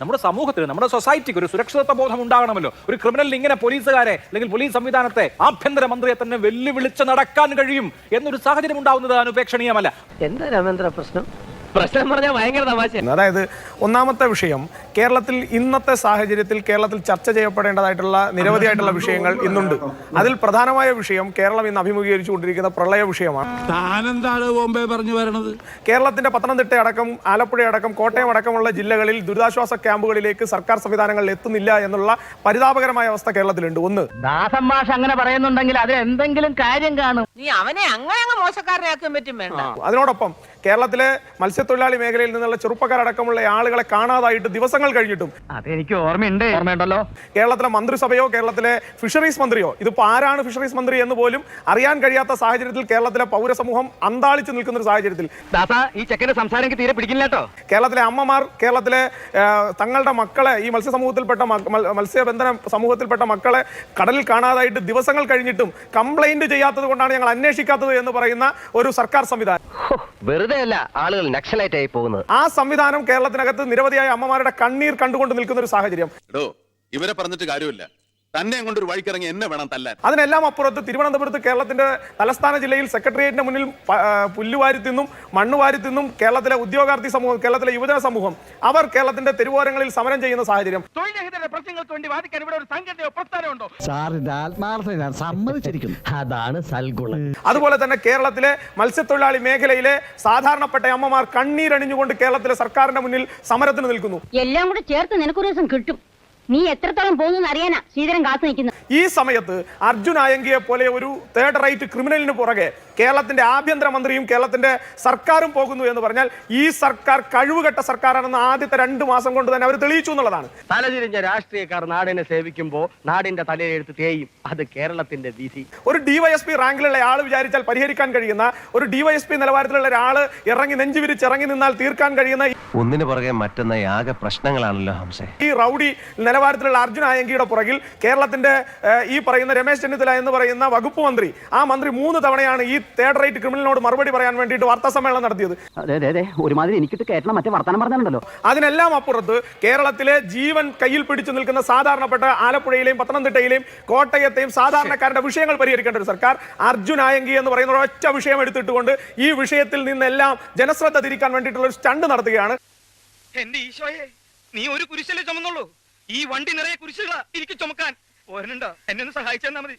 നമ്മുടെ സമൂഹത്തിന്, നമ്മുടെ സൊസൈറ്റിക്ക് ഒരു സുരക്ഷിതത്വ ബോധം ഉണ്ടാകണമല്ലോ. ഒരു ക്രിമിനലിന് ഇങ്ങനെ പോലീസുകാരെ അല്ലെങ്കിൽ പോലീസ് സംവിധാനത്തെ, ആഭ്യന്തരമന്ത്രിയെ തന്നെ വെല്ലുവിളിച്ച് നടക്കാൻ കഴിയും എന്നൊരു സാഹചര്യം ഉണ്ടാവുന്നത് അനുപേക്ഷണീയമല്ല. എന്താ രാമേന്ദ്ര പ്രശ്നം? പ്രശ്നം പറഞ്ഞാൽ ഭയങ്കര തമാശ. അതായത് ഒന്നാമത്തെ വിഷയം, കേരളത്തിൽ ഇന്നത്തെ സാഹചര്യത്തിൽ കേരളത്തിൽ ചർച്ച ചെയ്യപ്പെടേണ്ടതായിട്ടുള്ള നിരവധിയായിട്ടുള്ള വിഷയങ്ങൾ ഇന്നുണ്ട്. അതിൽ പ്രധാനമായ വിഷയം കേരളം ഇന്ന് അഭിമുഖീകരിച്ചുകൊണ്ടിരിക്കുന്ന പ്രളയ വിഷയമാണ്. കേരളത്തിന്റെ പത്തനംതിട്ട അടക്കം, ആലപ്പുഴ അടക്കം, കോട്ടയം അടക്കമുള്ള ജില്ലകളിൽ ദുരിതാശ്വാസ ക്യാമ്പുകളിലേക്ക് സർക്കാർ സംവിധാനങ്ങൾ എത്തുന്നില്ല എന്നുള്ള പരിതാപകരമായ അവസ്ഥ കേരളത്തിലുണ്ട്. ഒന്ന്, ദാസൻ മാഷ് അങ്ങനെ പറയുന്നുണ്ടെങ്കിൽ അതിൽ എന്തെങ്കിലും കാര്യം കാണും. നീ അവനെ അങ്ങനെ മോശക്കാരനാക്കാൻ പറ്റും വേണ്ട. അതിനോടൊപ്പം കേരളത്തിലെ മത്സ്യത്തൊഴിലാളി മേഖലയിൽ നിന്നുള്ള ചെറുപ്പക്കാരടക്കമുള്ള ആളുകളെ കാണാതായിട്ട് ദിവസങ്ങൾ കഴിഞ്ഞിട്ടും അതെനിക്ക് ഓർമ്മയുണ്ടല്ലോ. കേരളത്തിലെ മന്ത്രിസഭയോ കേരളത്തിലെ ഫിഷറീസ് മന്ത്രിയോ, ഇതിപ്പോ ആരാണ് ഫിഷറീസ് മന്ത്രി എന്ന് പോലും അറിയാൻ കഴിയാത്ത സാഹചര്യത്തിൽ കേരളത്തിലെ പൗരസമൂഹം അന്താളിച്ചു നിൽക്കുന്ന ഒരു സാഹചര്യത്തിൽ ഈ ചെക്കന്റെ സംസാരം തീരെ പിടിക്കില്ല കേട്ടോ. കേരളത്തിലെ അമ്മമാർ കേരളത്തിലെ തങ്ങളുടെ മക്കളെ, ഈ മത്സ്യബന്ധന സമൂഹത്തിൽപ്പെട്ട മക്കളെ കടലിൽ കാണാതായിട്ട് ദിവസങ്ങൾ കഴിഞ്ഞിട്ടും കംപ്ലൈന്റ് ചെയ്യാത്തത് കൊണ്ടാണ് ഞങ്ങൾ അന്വേഷിക്കാത്തത് എന്ന് പറയുന്ന ഒരു സർക്കാർ സംവിധാനം. വെറുതെ അല്ല ആളുകൾ നക്സലൈറ്റ് ആയി പോകുന്നത്. ആ സംവിധാനം കേരളത്തിനകത്ത് നിരവധിയായ അമ്മമാരുടെ കണ്ണീർ കണ്ടുകൊണ്ട് നിൽക്കുന്ന ഒരു സാഹചര്യം. ഇവരെ പറഞ്ഞിട്ട് കാര്യമില്ല, തന്നെ കൊണ്ട് ഒരു വഴിക്കിറങ്ങി എന്നെ വേണം തല്ലാൻ. അതിനെല്ലാം അപ്പുറത്ത് തിരുവനന്തപുരത്ത് കേരളത്തിന്റെ തലസ്ഥാന ജില്ലയിൽ സെക്രട്ടേറിയറ്റിന് മുന്നിൽ പുല്ലുവാരി തിന്നും മണ്ണുവാരി തിന്നും കേരളത്തിലെ ഉദ്യോഗാർത്ഥി സമൂഹം, കേരളത്തിലെ യുവജന സമൂഹം, അവർ കേരളത്തിന്റെ തെരുവോരങ്ങളിൽ സമരം ചെയ്യുന്ന സാഹചര്യം. പ്രശ്നങ്ങൾക്ക് വേണ്ടി വാദിക്കാൻ ഇവിടെ ഒരു സംഘടനയോ പ്രസ്ഥാനമുണ്ടോ? സമ്മതിച്ചിരിക്കുന്നു. അതാണ് സൽഗുണം. അതുപോലെ തന്നെ കേരളത്തിലെ മത്സ്യത്തൊഴിലാളി മേഖലയിലെ സാധാരണപ്പെട്ട അമ്മമാർ കണ്ണീരണിഞ്ഞുകൊണ്ട് കേരളത്തിലെ സർക്കാരിന്റെ മുന്നിൽ സമരത്തിന് നിൽക്കുന്നു. എല്ലാം കൂടെ ചേർത്ത് നിനക്കൊരു ദിവസം കിട്ടും. നീ എത്രത്തോളം പോകുന്നു അറിയാനാ ശ്രീധരൻ കാത്തു നിൽക്കുന്നു. ഈ സമയത്ത് അർജുൻ ആയങ്കിയെ പോലെ ഒരു തേർഡ് റൈറ്റ് ക്രിമിനലിന് പുറകെ കേരളത്തിന്റെ ആഭ്യന്തരമന്ത്രിയും കേരളത്തിന്റെ സർക്കാരും പോകുന്നു എന്ന് പറഞ്ഞാൽ ഈ സർക്കാർ കഴിവുകെട്ട സർക്കാരാണെന്ന് ആദ്യത്തെ 2 മാസം കൊണ്ട് തന്നെ അവർ തെളിയിച്ചു എന്നുള്ളതാണ്. തലതിരിഞ്ഞ രാഷ്ട്രീയക്കാർ നാടിനെ സേവിക്കുമ്പോൾ നാടിന്റെ തലയെടുത്ത് തേയും. അത് കേരളത്തിന്റെ വിധി. ഒരു ഡിവൈഎസ്പി റാങ്കിലുള്ള ആൾ വിചാരിച്ചാൽ പരിഹരിക്കാൻ കഴിയുന്ന, ഒരു ഡിവൈഎസ്പി നിലവാരത്തിലുള്ള ഒരാള് ഇറങ്ങി നെഞ്ചു വിരിച്ച് ഇറങ്ങി നിന്നാൽ തീർക്കാൻ കഴിയുന്ന ഒന്നിനു പുറകെ മറ്റൊന്ന ആകെ പ്രശ്നങ്ങളാണല്ലോ ഹംസേ. ഈ റൗഡി നിലവാരത്തിലുള്ള അർജുൻ ആയങ്കിയുടെ പുറകിൽ കേരളത്തിന്റെ ഈ പറയുന്ന രമേശ് ചെന്നിത്തല എന്ന് പറയുന്ന വകുപ്പ് മന്ത്രി, ആ മന്ത്രി 3 തവണയാണ് ഈ തേർഡ് റൈറ്റ് ക്രിമിനലിനോട് മറുപടി പറയാൻ വേണ്ടിയിട്ട് വാർത്താ സമ്മേളനം നടത്തിയത്. ഒരുമാതിരി എനിക്കിട്ട് കേരളം മറ്റേ വർത്തമാനം പറഞ്ഞാലുണ്ടല്ലോ. അതിനെല്ലാം അപ്പുറത്ത് കേരളത്തിലെ ജീവൻ കയ്യിൽ പിടിച്ചു നിൽക്കുന്ന സാധാരണപ്പെട്ട ആലപ്പുഴയിലെയും പത്തനംതിട്ടയിലെയും കോട്ടയത്തെയും സാധാരണക്കാരുടെ വിഷയങ്ങൾ പരിഹരിക്കേണ്ട ഒരു സർക്കാർ അർജുൻ ആയങ്കി എന്ന് പറയുന്ന ഒരൊറ്റ വിഷയം എടുത്തിട്ടുകൊണ്ട് ഈ വിഷയത്തിൽ നിന്നെല്ലാം ജനശ്രദ്ധ തിരിക്കാൻ വേണ്ടിയിട്ടുള്ള ഒരു സ്റ്റണ്ട് നടത്തുകയാണ്. എന്റെ ഈശോയെ, നീ ഒരു കുരിശല്ലേ ചുമന്നുള്ളൂ? ഈ വണ്ടി നിറയെ കുരിശുകളാ എനിക്ക് ചുമക്കാൻ. ഓരനുണ്ടോ? എന്നെ ഒന്ന് സഹായിച്ചാൽ മതി.